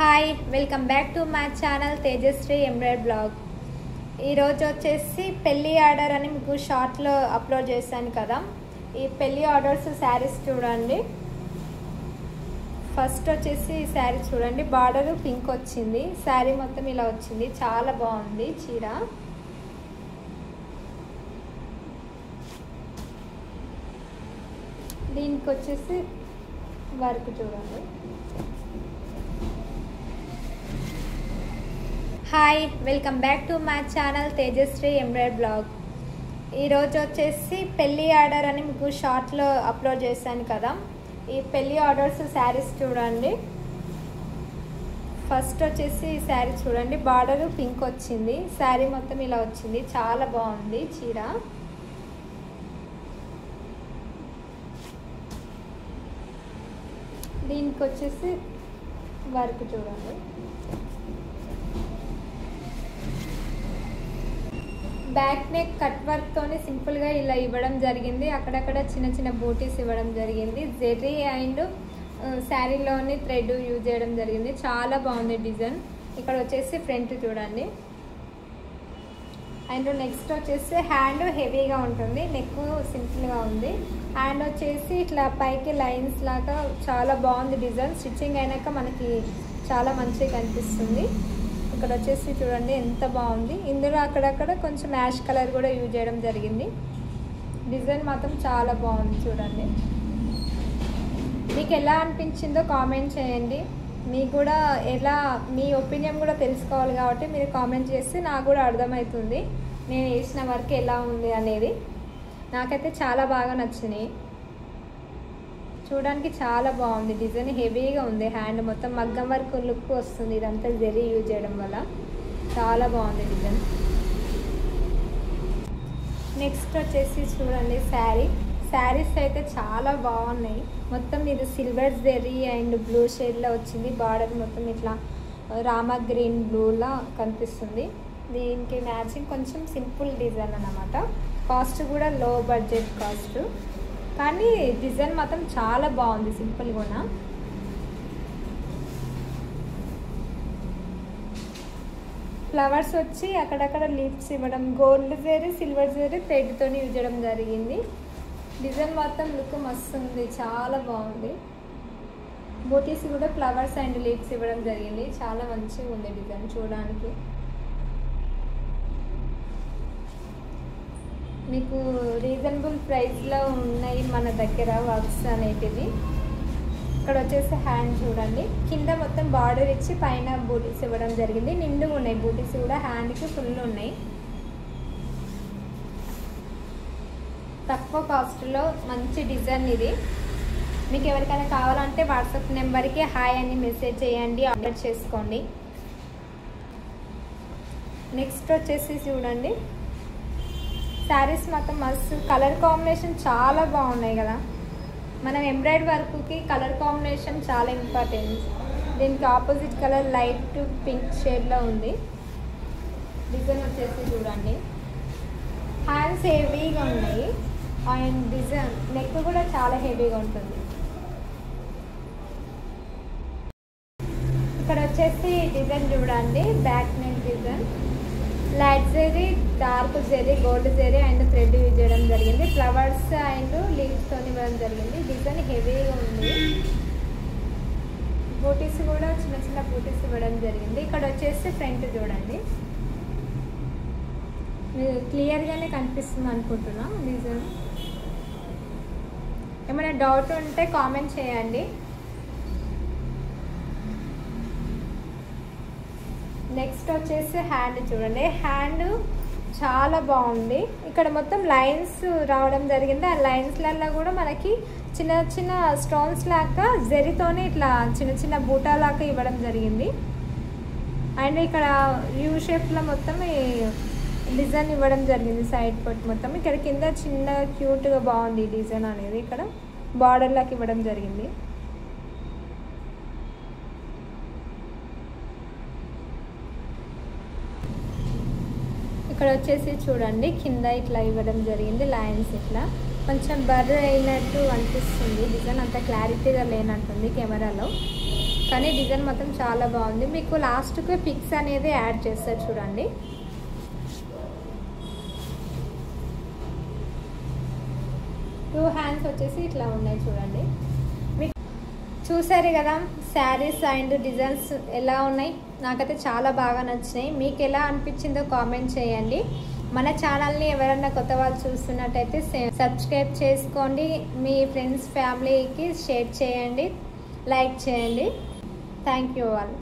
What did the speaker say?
Hi welcome back to my channel Tejashree embroid blog. ఈరోజు వచ్చేసి పెళ్ళి ఆర్డర్ అని మీకు షార్ట్లో అప్లోడ్ చేశాను కదా. ఈ పెళ్ళి ఆర్డర్స్ శారీస్ చూడండి. ఫస్ట్ వచ్చేసి ఈ శారీ చూడండి, బార్డర్ పింక్ వచ్చింది, శారీ మొత్తం ఇలా వచ్చింది, చాలా బాగుంది చీర. దీనికి వచ్చేసి వర్క్ చూడండి. Hi welcome back to my channel Tejashree embroid blog. ఈరోజు వచ్చేసి పెళ్ళి ఆర్డర్ అని మీకు షార్ట్లో అప్లోడ్ చేశాను కదా. ఈ పెళ్ళి ఆర్డర్స్ శారీస్ చూడండి. ఫస్ట్ వచ్చేసి ఈ శారీ చూడండి, బార్డర్ పింక్ వచ్చింది, శారీ మొత్తం ఇలా వచ్చింది, చాలా బాగుంది చీర. దీనికి వచ్చేసి వర్క్ చూడండి. బ్యాక్ నెక్ కట్ వర్క్ తోని సింపుల్ గా ఇలా ఇవ్వడం జరిగింది, అక్కడక్కడ చిన్న చిన్న బూటీస్ ఇవ్వడం జరిగింది, జెర్రీ అండ్ శారీలోని థ్రెడ్ యూజ్ చేయడం జరిగింది, చాలా బాగుంది డిజైన్. ఇక్కడ వచ్చేసి ఫ్రంట్ చూడండి. అండ్ నెక్స్ట్ వచ్చేసి హ్యాండ్ హెవీగా ఉంటుంది, నెక్ సింపుల్గా ఉంది. హ్యాండ్ వచ్చేసి ఇట్లా పైకి లైన్స్ లాగా చాలా బాగుంది డిజైన్. స్టిచ్చింగ్ అయినాక మనకి చాలా మంచిగా కనిపిస్తుంది. ఇక్కడ వచ్చేసి చూడండి ఎంత బాగుంది. ఇందులో అక్కడక్కడ కొంచెం యాష్ కలర్ కూడా యూజ్ చేయడం జరిగింది. డిజైన్ మాత్రం చాలా బాగుంది చూడండి. మీకు ఎలా అనిపించిందో కామెంట్ చేయండి. మీకు కూడా ఎలా మీ ఒపీనియన్ కూడా తెలుసుకోవాలి కాబట్టి మీరు కామెంట్ చేస్తే నాకు కూడా అర్థమవుతుంది నేను వేసిన వర్క్ ఎలా ఉంది అనేది. నాకైతే చాలా బాగా నచ్చినాయి, చూడడానికి చాలా బాగుంది. డిజైన్ హెవీగా ఉంది, హ్యాండ్ మొత్తం మగ్గం వర్క్ లుక్ వస్తుంది, ఇదంతా జరీ యూజ్ చేయడం వల్ల చాలా బాగుంది డిజైన్. నెక్స్ట్ వచ్చేసి చూడండి శారీస్ అయితే చాలా బాగున్నాయి. మొత్తం ఇది సిల్వర్ జెరీ అండ్ బ్లూ షేడ్లో వచ్చింది. బార్డర్ మొత్తం ఇట్లా రామా గ్రీన్ బ్లూలా కనిపిస్తుంది. దీనికి మ్యాచింగ్ కొంచెం సింపుల్ డిజైన్ అన్నమాట. కాస్ట్ కూడా లో బడ్జెట్ కాస్ట్, కానీ డిజైన్ మాత్రం చాలా బాగుంది సింపుల్గా. ఫ్లవర్స్ వచ్చి అక్కడక్కడ లీవ్స్ ఇవ్వడం, గోల్డ్ జరీ సిల్వర్ జరీ థ్రెడ్తో యూజ్ చేయడం జరిగింది. డిజైన్ మొత్తం లుక్ మస్తు ఉంది, చాలా బాగుంది. బూటీస్ కూడా ఫ్లవర్స్ అండ్ లీవ్స్ ఇవ్వడం జరిగింది, చాలా మంచిగా ఉంది డిజైన్ చూడడానికి. మీకు రీజనబుల్ ప్రైస్లో ఉన్నాయి మన దగ్గర వర్క్స్ అనేటివి. ఇక్కడ వచ్చేసి హ్యాండ్ చూడండి, కింద మొత్తం బార్డర్ ఇచ్చి పైన బూటీస్ ఇవ్వడం జరిగింది. నిండుగా ఉన్నాయి బూటీస్ కూడా, హ్యాండ్కి ఫుల్ ఉన్నాయి. తక్కువ కాస్ట్లో మంచి డిజైన్ ఇది. మీకు ఎవరికైనా కావాలంటే వాట్సాప్ నెంబర్కి హాయ్ అని మెసేజ్ చేయండి, ఆర్డర్ చేసుకోండి. నెక్స్ట్ వచ్చేసి చూడండి, శారీస్ మాత్రం మస్తు కలర్ కాంబినేషన్ చాలా బాగున్నాయి కదా. మనం ఎంబ్రాయిడ్ వర్క్కి కలర్ కాంబినేషన్ చాలా ఇంపార్టెంట్. దీనికి ఆపోజిట్ కలర్ లైట్ పింక్ షేడ్లో ఉంది. డిజైన్ వచ్చేసి చూడండి, హ్యాండ్స్ హెవీగా ఉన్నాయి అండ్ డిజైన్ నెక్ కూడా చాలా హెవీగా ఉంటుంది. ఇక్కడ వచ్చేసి డిజైన్ చూడండి, back neck design light zari, dark zari, gold zari and thread use చేయడం జరిగింది. ఫ్లవర్స్ అండ్ లీవ్స్తో ఇవ్వడం జరిగింది. డిజైన్ హెవీగా ఉంది. బూటీస్ కూడా చిన్న చిన్న బూటీస్ ఇవ్వడం జరిగింది. ఇక్కడ వచ్చేసి ఫ్రంట్ చూడండి, క్లియర్గానే కనిపిస్తుంది అనుకుంటున్నా డిజైన్. ఏమైనా డౌట్ ఉంటే కామెంట్ చేయండి. నెక్స్ట్ వచ్చేసి హ్యాండ్ చూడండి, హ్యాండ్ చాలా బాగుంది. ఇక్కడ మొత్తం లైన్స్ రావడం జరిగింది. ఆ లైన్స్లలో కూడా మనకి చిన్న చిన్న స్టోన్స్ లాగా జెరీతోనే ఇట్లా చిన్న చిన్న బూటా లాగా ఇవ్వడం జరిగింది. అండ్ ఇక్కడ యూ షేప్లో మొత్తం డిజైన్ ఇవ్వడం జరిగింది, సైడ్ పట్టు మొత్తం. ఇక్కడ కింద చిన్న క్యూట్గా బాగుంది డిజైన్ అనేది, ఇక్కడ బార్డర్ లాగా ఇవ్వడం జరిగింది. ఇక్కడ వచ్చేసి చూడండి, కింద ఇట్లా ఇవ్వడం జరిగింది లైన్స్. ఇట్లా కొంచెం బర్ర్ అయినట్టు అనిపిస్తుంది డిజైన్, అంత క్లారిటీగా లేనట్టుంది కెమెరాలో. కానీ డిజైన్ మొత్తం చాలా బాగుంది. మీకు లాస్ట్కి పిక్స్ అనేది యాడ్ చేస్తారు చూడండి. టూ హ్యాండ్స్ వచ్చేసి ఇట్లా ఉన్నాయి చూడండి. మీకు చూసారు కదా శారీస్ అండ్ డిజైన్స్ ఎలా ఉన్నాయి. నాకైతే చాలా బాగా నచ్చినాయి. మీకు ఎలా అనిపించిందో కామెంట్ చేయండి. మన ఛానల్ని ఎవరైనా కొత్త వాళ్ళు చూస్తున్నట్టయితే సబ్స్క్రైబ్ చేసుకోండి. మీ ఫ్రెండ్స్ ఫ్యామిలీకి షేర్ చేయండి, లైక్ చేయండి. Thank you all.